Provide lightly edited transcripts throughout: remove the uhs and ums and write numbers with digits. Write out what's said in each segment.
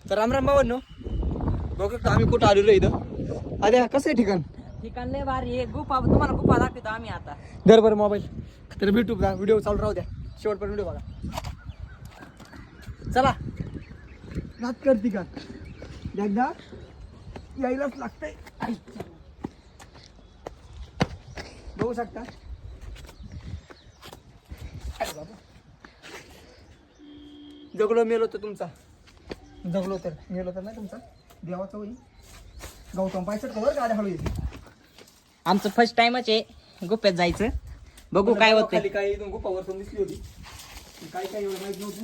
तर रामराम भावांनो, बघू आम्ही कुठं आलेलो इथं. अरे कसं आहे ठिकाण? ठिकाण लय भारी आहे. गुफा तुम्हाला गुफा दाखवतो आम्ही आता. दर बरं मोबाईल तर भेटू का, व्हिडिओ चालू राहू द्या, शेवटपर्यंत व्हिडिओ बघा. चला नाच करती का एकदा यायलाच लागतंय. बघू शकता. अरे बाबा, जगलो मेलो तर तुमचा, जगलो तर मेलो तर नाही तुमचा. देवाचा होईल. गौतम पायसट कवर गाड्या हळू येते. आमचं फर्स्ट टाइमच आहे गुप्यात जायचं. बघू काय होतं. खाली काय इथून गुफा वरतून दिसली होती, काय काय एवढं माहित नव्हतं.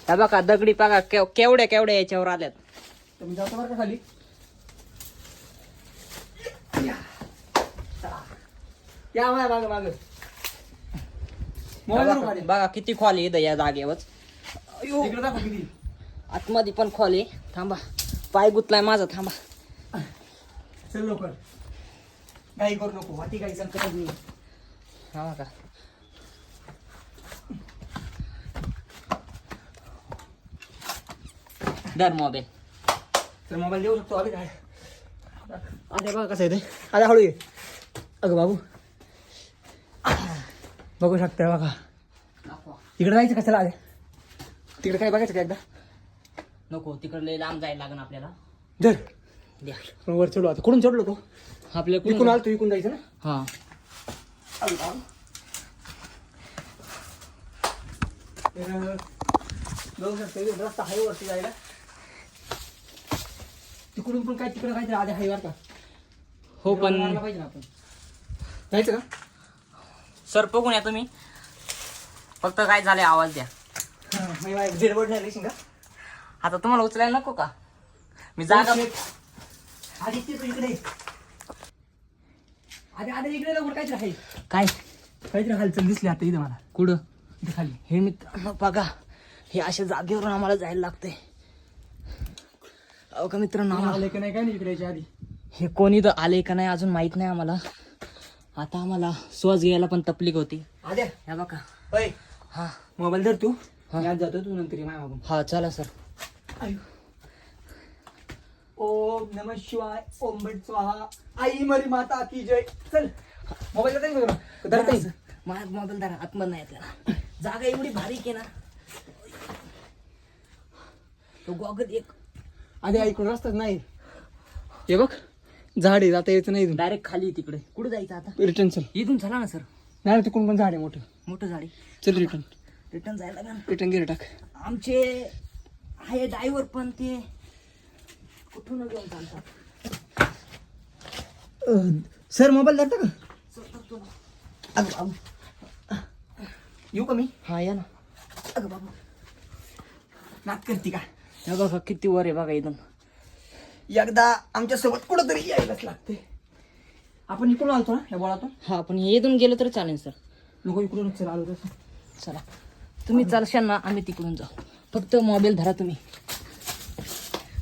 त्या बघा दगडी बघा केवढ्या केवढ्या याच्यावर आल्यात. तर मी जातो बरं का खाली. या माग माग मोबाईल बघा किती खोल आहे इथं या जागेवर. इकडे दाखव किती. आतमध्ये पण खोल आहे. थांबा, पाय गुतलाय माझा. थांबा, चल लवकर, काही करू नको. वाटी काही संकट नाही. हा का दर मोबाईल. तर मोबाईल देऊ शकतो. अरे काय, अरे बघा कसं आहे ते. अरे हळू ये. अगं बाबू, बघू शकता बघा. तिकडे जायचं कशाला? आले तिकडे काय बघायचं का एकदा? नको, तिकडे लांब जायला लागण आपल्याला. जर द्या वर चढलो. आता कुठून चढलो तो? आपल्या इकून आलो, तू इकून जायचं ना. हा अगं बाबू, बघू शकता रस्ता आहे वरती जायला. तिकडून पण काय तिकडे काहीतरी आधी हायवर का? हो पण मारला पाहिजे ना आपण. जायचं का? सर बघून या तुम्ही. फक्त काय झाले आवाज द्या. जेडबोर्ड नाही का? आता तुम्हाला उचलायला नको का? मी जागा आधी ते तू इकडे. आधी आधी इकडे लवकर काहीतरी आहे. काय काहीतरी हालचाल दिसली आता इथं मला. कुठं? इथं खाली. हे मित्रांनो बघा, हे अशा जागेवरून आम्हाला जायला लागतंय. अहो का मित्रांनो, आलं की नाही काय नाही इकडे याच्या आधी. हे कोणी तर आले का नाही अजून माहित नाही आम्हाला. आता आम्हाला श्वास घ्यायला पण तकलीफ होती. आद्या हे बघा. होय, हा मोबाईल धर तू. हा. मी आज जातो, तू नंतर ये माझ्या मागून. हा चला सर. ओम नमः शिवाय, ओम भट स्वाहा, आई मरी माता की जय. चल मोबाईल धर धरा, माझा मोबाईल धरा. आतमध्ये नाही त्याला. जागा एवढी भारी आहे ना. तो गॉगल एक आधी ऐकून रस्ताच नाही. हे बघ झाड आहे, जाता यायचं नाही. डायरेक्ट खाली आहे तिकडे. कुठे जायचं आता? रिटर्न चल. इथून चला ना सर. नाही तिकडून पण झाड आहे मोठं. मोठं झाडी. चल रिटर्न. रिटर्न जायला लागेल. रिटर्न गेलं टाक. आमचे आहे ड्रायव्हर पण ते कुठून घेऊन चालतात. सर मोबाईल धरता का? अगं बाबू, येऊ का मी? हा या ना. अगं बाबू, नाक करते का? हे बघा किती वर आहे बघा इथून. एकदा आमच्या सोबत कुठंतरी यायलाच लागते. आपण इकडून आलतो ना या बोळातून. हा पण हे इथून गेलं तर चालेल सर. नको इकडूनच चल आलो तसं. चला तुम्ही चालशाल ना, आम्ही तिकडून जाऊ. फक्त मोबाईल धरा तुम्ही.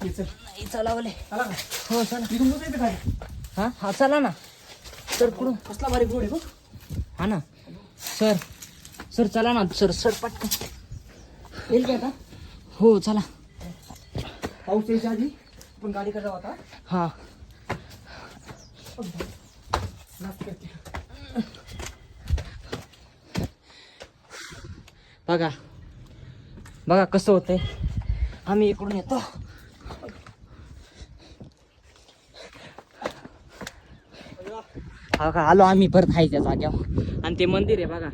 ये चल. नाही चालावले. आला का? हो चला. इथून बसायचं खाली. हा हा चला ना सर. पुढून कसला बारीक रोड आहे बघ. हा ना सर. सर चला ना सर. सर पटकन येईल का आता? हो चला. पाऊस यायच्या आधी आपण गाडी कसा होता. हा नाक करते. बघा बघा कसं होतंय. आम्ही इकडून येतो. हा का आलो आम्ही परत आहे त्या जाग्यावर. आणि ते मंदिर आहे बघा.